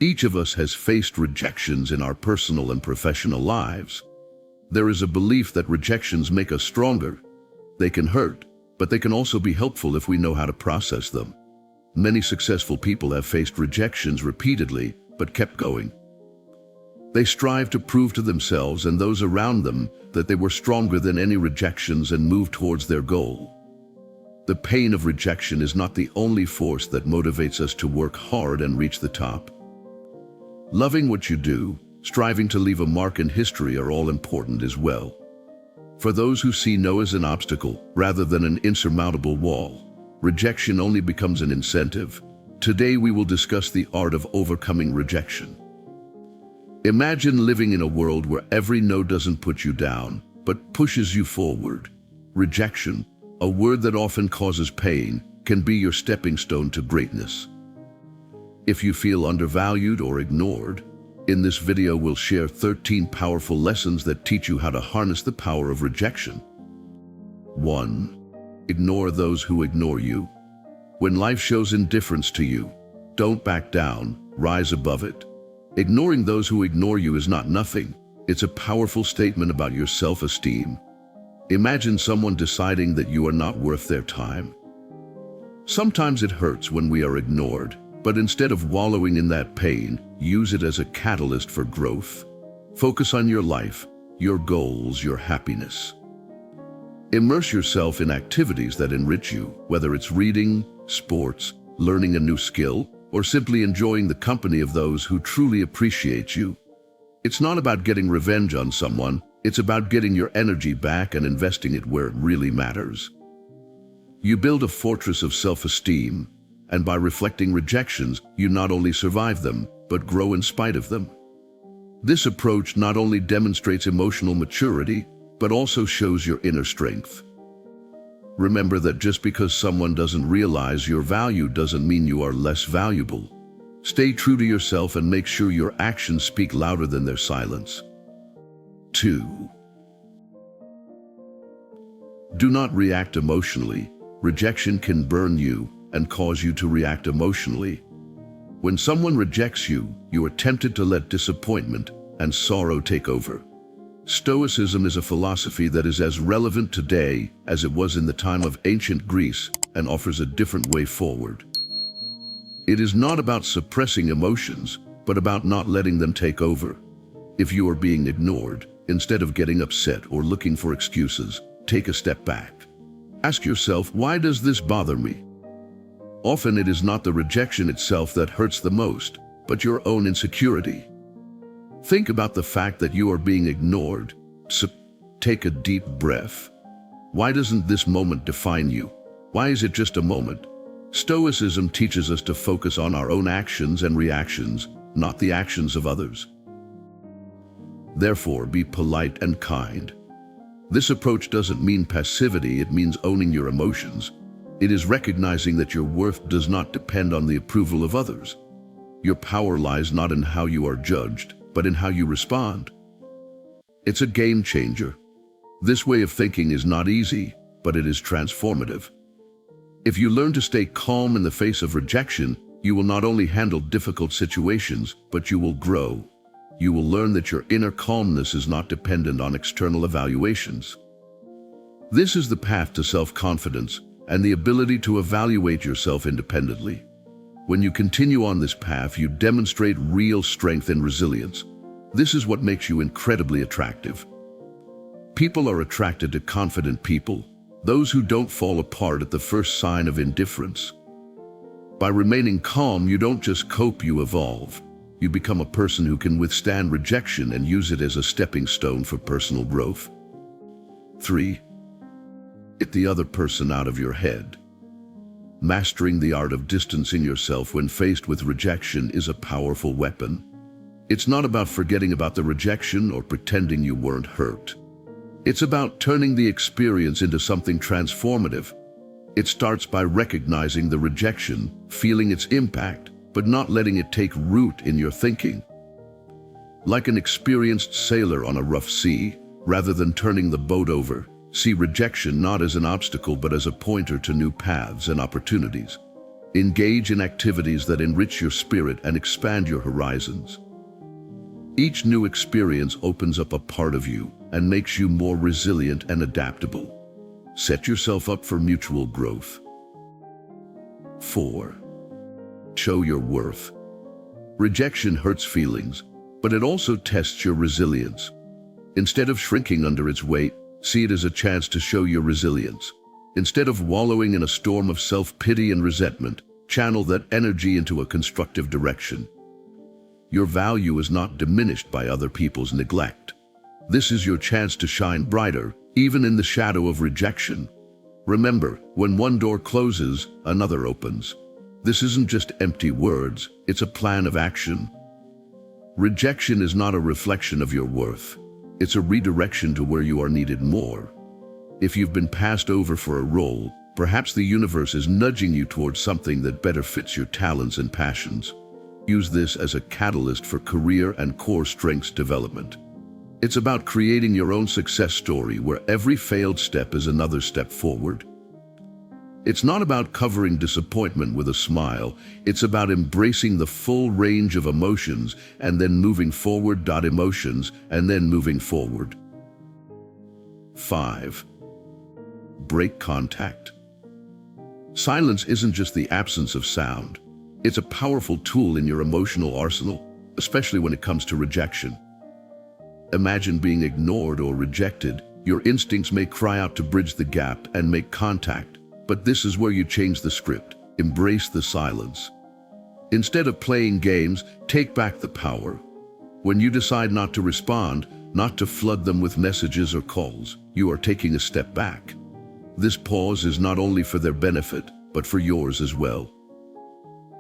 Each of us has faced rejections in our personal and professional lives. There is a belief that rejections make us stronger. They can hurt, but they can also be helpful if we know how to process them. Many successful people have faced rejections repeatedly, but kept going. They strive to prove to themselves and those around them that they were stronger than any rejections and moved towards their goal. The pain of rejection is not the only force that motivates us to work hard and reach the top. Loving what you do, striving to leave a mark in history are all important as well. For those who see no as an obstacle rather than an insurmountable wall, rejection only becomes an incentive. Today we will discuss the art of overcoming rejection. Imagine living in a world where every no doesn't put you down, but pushes you forward. Rejection, a word that often causes pain, can be your stepping stone to greatness. If you feel undervalued or ignored, in this video we'll share 13 powerful lessons that teach you how to harness the power of rejection. 1. Ignore those who ignore you. When life shows indifference to you, don't back down, rise above it. Ignoring those who ignore you is not nothing. It's a powerful statement about your self-esteem. Imagine someone deciding that you are not worth their time. Sometimes it hurts when we are ignored, but instead of wallowing in that pain, use it as a catalyst for growth. Focus on your life, your goals, your happiness. Immerse yourself in activities that enrich you, whether it's reading, sports, learning a new skill, or simply enjoying the company of those who truly appreciate you. It's not about getting revenge on someone, it's about getting your energy back and investing it where it really matters. You build a fortress of self-esteem, and by reflecting rejections, you not only survive them, but grow in spite of them. This approach not only demonstrates emotional maturity, but also shows your inner strength. Remember that just because someone doesn't realize your value doesn't mean you are less valuable. Stay true to yourself and make sure your actions speak louder than their silence. 2. Do not react emotionally. Rejection can burn you and cause you to react emotionally. When someone rejects you, you are tempted to let disappointment and sorrow take over. Stoicism is a philosophy that is as relevant today as it was in the time of ancient Greece and offers a different way forward. It is not about suppressing emotions, but about not letting them take over. If you are being ignored, instead of getting upset or looking for excuses, take a step back. Ask yourself, why does this bother me? Often it is not the rejection itself that hurts the most, but your own insecurity. Think about the fact that you are being ignored. So take a deep breath. Why doesn't this moment define you? Why is it just a moment? Stoicism teaches us to focus on our own actions and reactions, not the actions of others. Therefore, be polite and kind. This approach doesn't mean passivity, it means owning your emotions. It is recognizing that your worth does not depend on the approval of others. Your power lies not in how you are judged, but in how you respond. It's a game changer. This way of thinking is not easy, but it is transformative. If you learn to stay calm in the face of rejection, you will not only handle difficult situations, but you will grow. You will learn that your inner calmness is not dependent on external evaluations. This is the path to self-confidence and the ability to evaluate yourself independently. When you continue on this path, you demonstrate real strength and resilience. This is what makes you incredibly attractive. People are attracted to confident people, those who don't fall apart at the first sign of indifference. By remaining calm, you don't just cope, you evolve. You become a person who can withstand rejection and use it as a stepping stone for personal growth. 3. Get the other person out of your head. Mastering the art of distancing yourself when faced with rejection is a powerful weapon. It's not about forgetting about the rejection or pretending you weren't hurt. It's about turning the experience into something transformative. It starts by recognizing the rejection, feeling its impact, but not letting it take root in your thinking. Like an experienced sailor on a rough sea, rather than turning the boat over, see rejection not as an obstacle but as a pointer to new paths and opportunities. Engage in activities that enrich your spirit and expand your horizons. Each new experience opens up a part of you and makes you more resilient and adaptable. Set yourself up for mutual growth. 4. Show your worth. Rejection hurts feelings, but it also tests your resilience. Instead of shrinking under its weight, see it as a chance to show your resilience. Instead of wallowing in a storm of self-pity and resentment, channel that energy into a constructive direction. Your value is not diminished by other people's neglect. This is your chance to shine brighter, even in the shadow of rejection. Remember, when one door closes, another opens. This isn't just empty words, it's a plan of action. Rejection is not a reflection of your worth. It's a redirection to where you are needed more. If you've been passed over for a role, perhaps the universe is nudging you towards something that better fits your talents and passions. Use this as a catalyst for career and core strengths development. It's about creating your own success story where every failed step is another step forward. It's not about covering disappointment with a smile. It's about embracing the full range of emotions and then moving forward. Emotions and then moving forward. 5. Break contact. Silence isn't just the absence of sound. It's a powerful tool in your emotional arsenal, especially when it comes to rejection. Imagine being ignored or rejected. Your instincts may cry out to bridge the gap and make contact, but this is where you change the script. Embrace the silence. Instead of playing games, take back the power. When you decide not to respond, not to flood them with messages or calls, you are taking a step back. This pause is not only for their benefit, but for yours as well.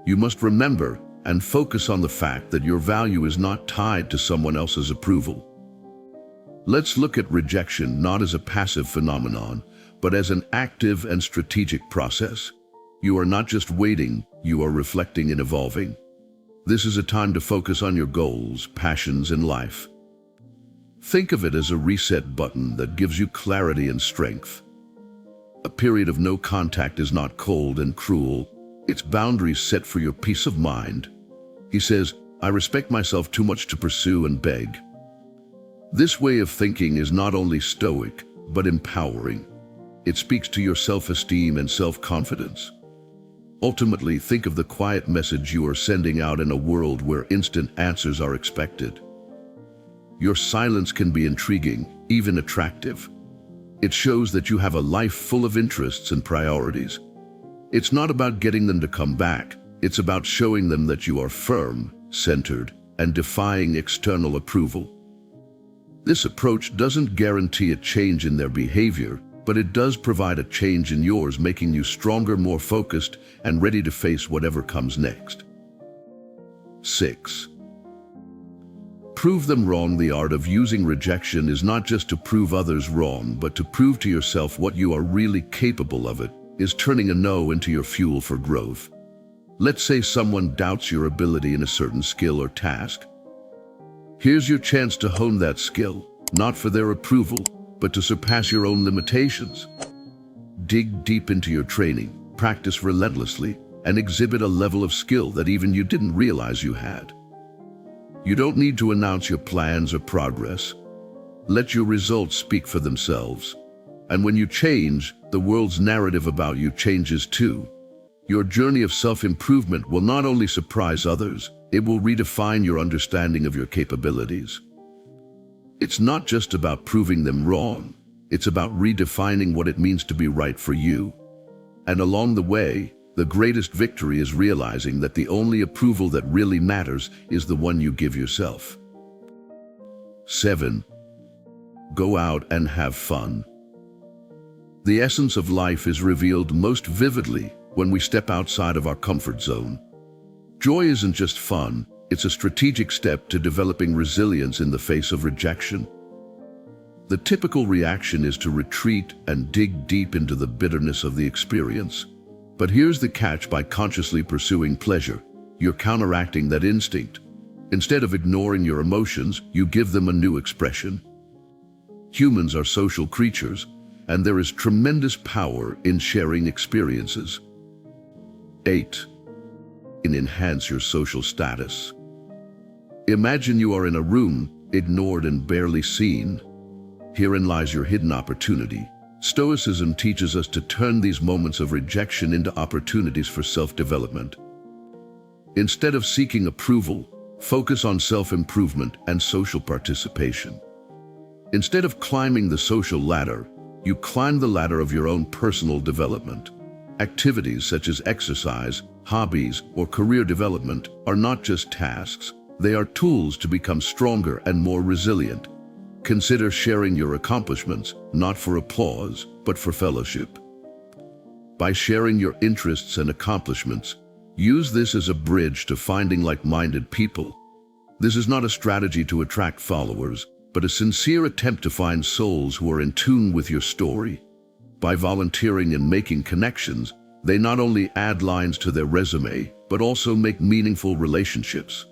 You must remember and focus on the fact that your value is not tied to someone else's approval. Let's look at rejection not as a passive phenomenon, but as an active and strategic process. You are not just waiting, you are reflecting and evolving. This is a time to focus on your goals, passions, and life. Think of it as a reset button that gives you clarity and strength. A period of no contact is not cold and cruel. It's boundaries set for your peace of mind. He says, I respect myself too much to pursue and beg. This way of thinking is not only stoic, but empowering. It speaks to your self-esteem and self-confidence. Ultimately, think of the quiet message you are sending out in a world where instant answers are expected. Your silence can be intriguing, even attractive. It shows that you have a life full of interests and priorities. It's not about getting them to come back. It's about showing them that you are firm, centered, and defying external approval. This approach doesn't guarantee a change in their behavior, but it does provide a change in yours, making you stronger, more focused, and ready to face whatever comes next. 6. Prove them wrong. The art of using rejection is not just to prove others wrong, but to prove to yourself what you are really capable of. It is turning a no into your fuel for growth. Let's say someone doubts your ability in a certain skill or task. Here's your chance to hone that skill, not for their approval, but to surpass your own limitations. Dig deep into your training, practice relentlessly, and exhibit a level of skill that even you didn't realize you had. You don't need to announce your plans or progress. Let your results speak for themselves. And when you change, the world's narrative about you changes too. Your journey of self-improvement will not only surprise others, it will redefine your understanding of your capabilities. It's not just about proving them wrong. It's about redefining what it means to be right for you. And along the way, the greatest victory is realizing that the only approval that really matters is the one you give yourself. 7. Go out and have fun. The essence of life is revealed most vividly when we step outside of our comfort zone. Joy isn't just fun, it's a strategic step to developing resilience in the face of rejection. The typical reaction is to retreat and dig deep into the bitterness of the experience. But here's the catch: by consciously pursuing pleasure, you're counteracting that instinct. Instead of ignoring your emotions, you give them a new expression. Humans are social creatures, and there is tremendous power in sharing experiences. 8. Enhance your social status. Imagine you are in a room, ignored and barely seen. Herein lies your hidden opportunity. Stoicism teaches us to turn these moments of rejection into opportunities for self-development. Instead of seeking approval, focus on self-improvement and social participation. Instead of climbing the social ladder, you climb the ladder of your own personal development. Activities such as exercise, hobbies, or career development are not just tasks. They are tools to become stronger and more resilient. Consider sharing your accomplishments, not for applause, but for fellowship. By sharing your interests and accomplishments, use this as a bridge to finding like-minded people. This is not a strategy to attract followers, but a sincere attempt to find souls who are in tune with your story. By volunteering and making connections, they not only add lines to their resume, but also make meaningful relationships.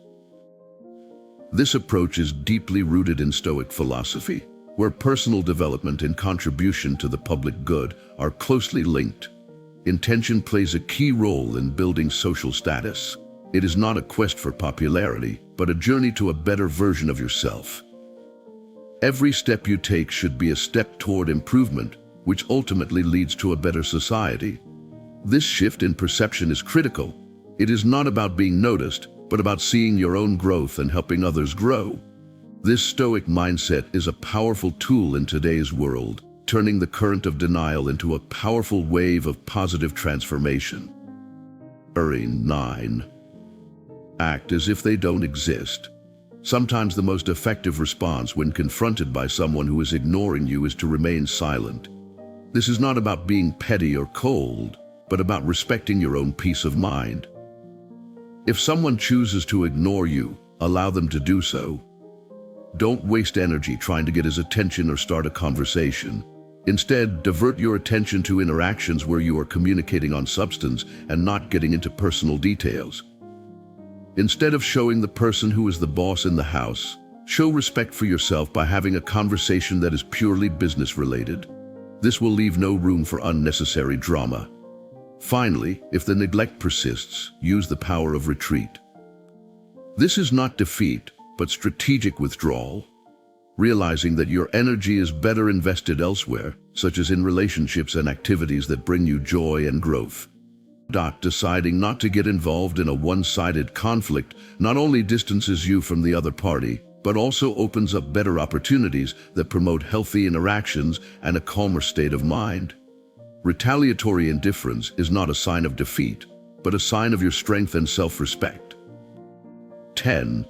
This approach is deeply rooted in Stoic philosophy, where personal development and contribution to the public good are closely linked. Intention plays a key role in building social status. It is not a quest for popularity, but a journey to a better version of yourself. Every step you take should be a step toward improvement, which ultimately leads to a better society. This shift in perception is critical. It is not about being noticed, but about seeing your own growth and helping others grow. This Stoic mindset is a powerful tool in today's world, turning the current of denial into a powerful wave of positive transformation. 9. Act as if they don't exist. Sometimes the most effective response when confronted by someone who is ignoring you is to remain silent. This is not about being petty or cold, but about respecting your own peace of mind. If someone chooses to ignore you, allow them to do so. Don't waste energy trying to get his attention or start a conversation. Instead, divert your attention to interactions where you are communicating on substance and not getting into personal details. Instead of showing the person who is the boss in the house, show respect for yourself by having a conversation that is purely business-related. This will leave no room for unnecessary drama. Finally, if the neglect persists, use the power of retreat. This is not defeat, but strategic withdrawal. Realizing that your energy is better invested elsewhere, such as in relationships and activities that bring you joy and growth. Deciding not to get involved in a one-sided conflict not only distances you from the other party, but also opens up better opportunities that promote healthy interactions and a calmer state of mind. Retaliatory indifference is not a sign of defeat, but a sign of your strength and self-respect. 10.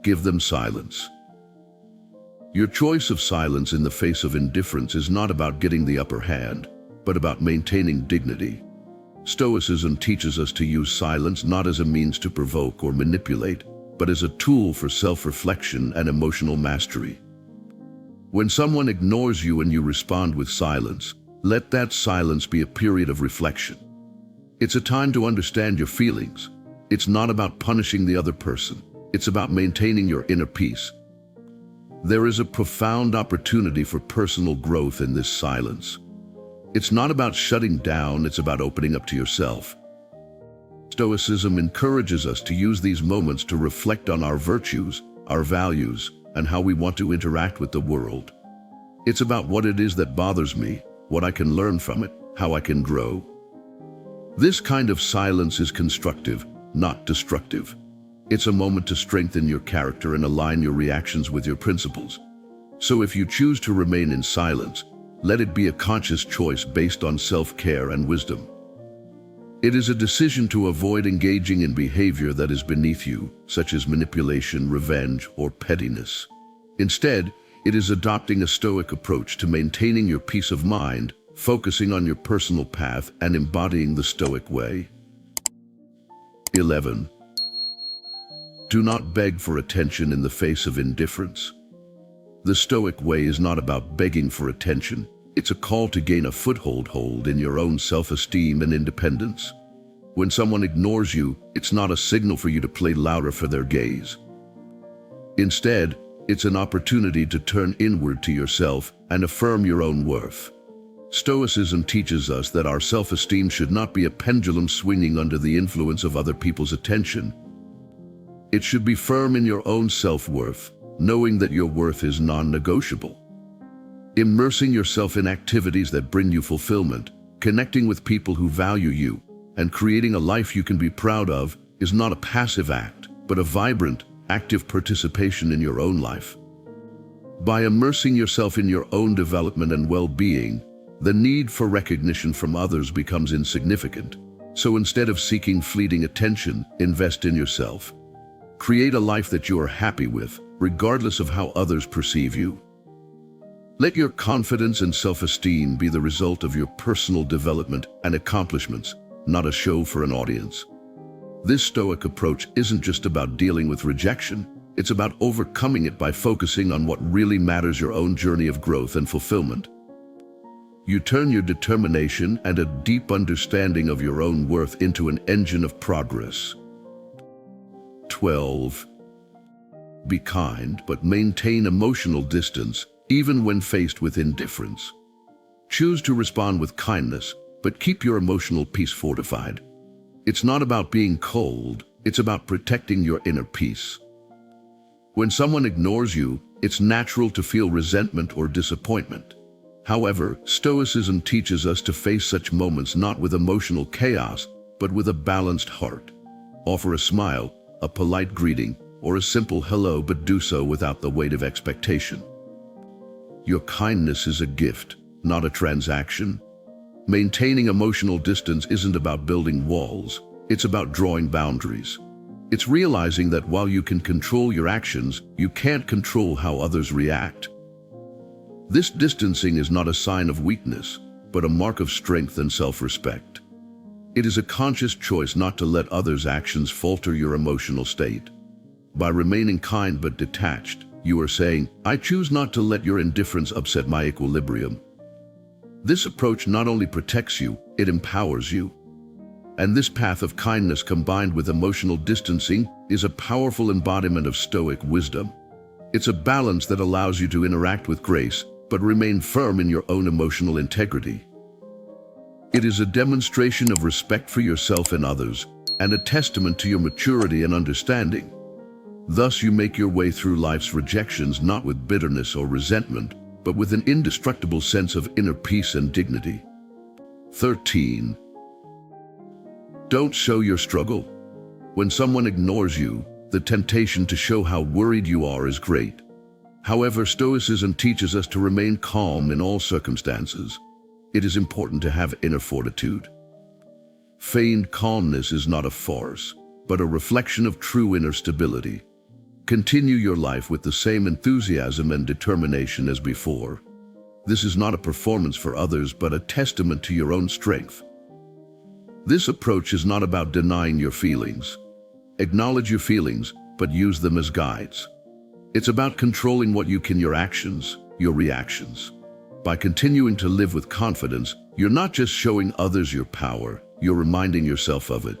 Give them silence. Your choice of silence in the face of indifference is not about getting the upper hand, but about maintaining dignity. Stoicism teaches us to use silence not as a means to provoke or manipulate, but as a tool for self-reflection and emotional mastery. When someone ignores you and you respond with silence, let that silence be a period of reflection. It's a time to understand your feelings. It's not about punishing the other person. It's about maintaining your inner peace. There is a profound opportunity for personal growth in this silence. It's not about shutting down, it's about opening up to yourself. Stoicism encourages us to use these moments to reflect on our virtues, our values, and how we want to interact with the world. It's about what it is that bothers me, what I can learn from it, how I can grow. This kind of silence is constructive, not destructive. It's a moment to strengthen your character and align your reactions with your principles. So if you choose to remain in silence, let it be a conscious choice based on self-care and wisdom. It is a decision to avoid engaging in behavior that is beneath you, such as manipulation, revenge, or pettiness. Instead, it is adopting a Stoic approach to maintaining your peace of mind, focusing on your personal path and embodying the Stoic way. 11. Do not beg for attention in the face of indifference. The Stoic way is not about begging for attention. It's a call to gain a foothold in your own self-esteem and independence. When someone ignores you, it's not a signal for you to play louder for their gaze. Instead, it's an opportunity to turn inward to yourself and affirm your own worth. Stoicism teaches us that our self-esteem should not be a pendulum swinging under the influence of other people's attention. It should be firm in your own self-worth, knowing that your worth is non-negotiable. Immersing yourself in activities that bring you fulfillment, connecting with people who value you, and creating a life you can be proud of is not a passive act, but a vibrant, active participation in your own life. By immersing yourself in your own development and well-being, the need for recognition from others becomes insignificant. So instead of seeking fleeting attention, invest in yourself. Create a life that you are happy with, regardless of how others perceive you. Let your confidence and self-esteem be the result of your personal development and accomplishments, not a show for an audience. This Stoic approach isn't just about dealing with rejection, it's about overcoming it by focusing on what really matters: your own journey of growth and fulfillment. You turn your determination and a deep understanding of your own worth into an engine of progress. 12. Be kind, but maintain emotional distance, even when faced with indifference. Choose to respond with kindness, but keep your emotional peace fortified. It's not about being cold, it's about protecting your inner peace. When someone ignores you, it's natural to feel resentment or disappointment. However, Stoicism teaches us to face such moments not with emotional chaos, but with a balanced heart. Offer a smile, a polite greeting, or a simple hello, but do so without the weight of expectation. Your kindness is a gift, not a transaction. Maintaining emotional distance isn't about building walls, it's about drawing boundaries. It's realizing that while you can control your actions, you can't control how others react. This distancing is not a sign of weakness, but a mark of strength and self-respect. It is a conscious choice not to let others' actions falter your emotional state. By remaining kind but detached, you are saying, "I choose not to let your indifference upset my equilibrium." This approach not only protects you, it empowers you. And this path of kindness combined with emotional distancing is a powerful embodiment of Stoic wisdom. It's a balance that allows you to interact with grace, but remain firm in your own emotional integrity. It is a demonstration of respect for yourself and others, and a testament to your maturity and understanding. Thus you make your way through life's rejections not with bitterness or resentment, but with an indestructible sense of inner peace and dignity. 13. Don't show your struggle. When someone ignores you, the temptation to show how worried you are is great. However, Stoicism teaches us to remain calm in all circumstances. It is important to have inner fortitude. Feigned calmness is not a farce, but a reflection of true inner stability. Continue your life with the same enthusiasm and determination as before. This is not a performance for others, but a testament to your own strength. This approach is not about denying your feelings. Acknowledge your feelings, but use them as guides. It's about controlling what you can, your actions, your reactions. By continuing to live with confidence, you're not just showing others your power, you're reminding yourself of it.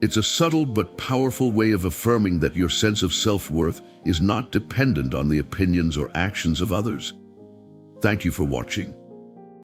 It's a subtle but powerful way of affirming that your sense of self-worth is not dependent on the opinions or actions of others. Thank you for watching.